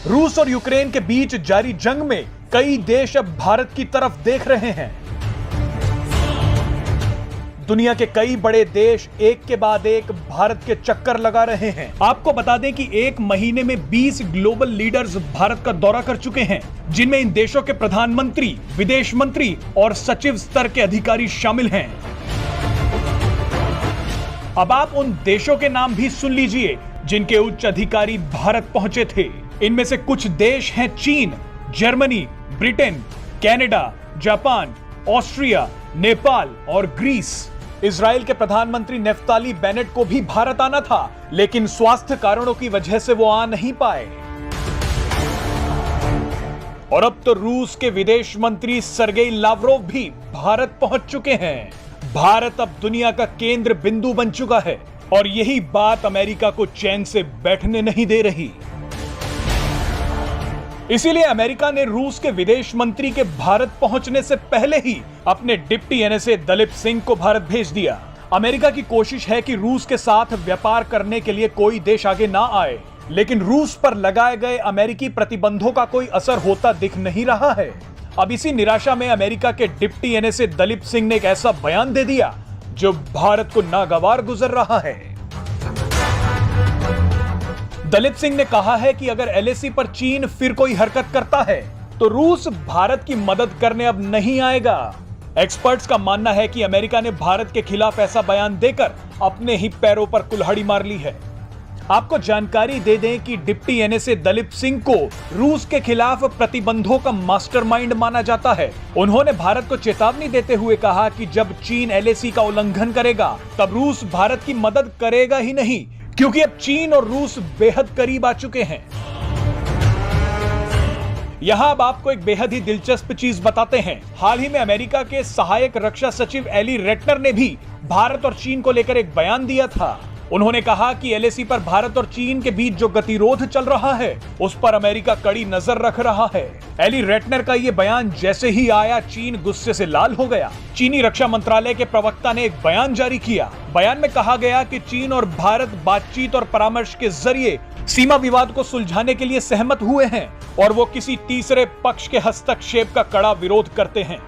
रूस और यूक्रेन के बीच जारी जंग में कई देश अब भारत की तरफ देख रहे हैं। दुनिया के कई बड़े देश एक के बाद एक भारत के चक्कर लगा रहे हैं। आपको बता दें कि एक महीने में 20 ग्लोबल लीडर्स भारत का दौरा कर चुके हैं, जिनमें इन देशों के प्रधानमंत्री, विदेश मंत्री और सचिव स्तर के अधिकारी शामिल हैं। अब आप उन देशों के नाम भी सुन लीजिए जिनके उच्च अधिकारी भारत पहुंचे थे। इनमें से कुछ देश हैं चीन, Germany, Britain, Canada, Japan, Austria, Nepal और ग्रीस। इजराइल के प्रधानमंत्री नेफ्ताली बेनेट को भी भारत आना था, लेकिन स्वास्थ्य कारणों की वजह से वो आ नहीं पाए। और अब तो रूस के विदेश मंत्री सर्गेई लावरोव भी भारत पहुंच चुके हैं। भारत अब दुनिया का केंद्र बिंदु बन चुका है और यही बात अमेरिका को चैन से बैठने नहीं दे रही। इसीलिए अमेरिका ने रूस के विदेश मंत्री के भारत पहुंचने से पहले ही अपने डिप्टी एनएसए दलीप सिंह को भारत भेज दिया। अमेरिका की कोशिश है कि रूस के साथ व्यापार करने के लिए कोई देश आगे ना आए, लेकिन रूस पर लगाए गए अमेरिकी प्रतिबंधों का कोई असर होता दिख नहीं रहा है। अब इसी निराशा में अमेरिका के डिप्टी एनएसए दलीप सिंह ने एक ऐसा बयान दे दिया जो भारत को नागवार गुजर रहा है। दलीप सिंह ने कहा है कि अगर एलएसी पर चीन फिर कोई हरकत करता है तो रूस भारत की मदद करने अब नहीं आएगा। एक्सपर्ट्स का मानना है कि अमेरिका ने भारत के खिलाफ ऐसा बयान देकर अपने ही पैरों पर कुल्हाड़ी मार ली है। आपको जानकारी दे दें कि डिप्टी एनएसए दलीप सिंह को रूस के खिलाफ प्रतिबंधों का मास्टरमाइंड माना जाता है। उन्होंने भारत को चेतावनी देते हुए कहा कि जब चीन एलएसी का उल्लंघन करेगा तब रूस भारत की मदद करेगा ही नहीं, क्योंकि अब चीन और रूस बेहद करीब आ चुके हैं। यहां अब आपको एक बेहद ही दिलचस्प चीज बताते हैं। हाल ही में अमेरिका के सहायक रक्षा सचिव एली रेटनर ने भी भारत और चीन को लेकर एक बयान दिया था। उन्होंने कहा कि एलएसी पर भारत और चीन के बीच जो गतिरोध चल रहा है उस पर अमेरिका कड़ी नजर रख रहा है। एली रेटनर का यह बयान जैसे ही आया, चीन गुस्से से लाल हो गया। चीनी रक्षा मंत्रालय के प्रवक्ता ने एक बयान जारी किया। बयान में कहा गया कि चीन और भारत बातचीत और परामर्श के जरिए सीमा विवाद को सुलझाने के लिए सहमत हुए हैं और वो किसी तीसरे पक्ष के हस्तक्षेप का कड़ा विरोध करते हैं।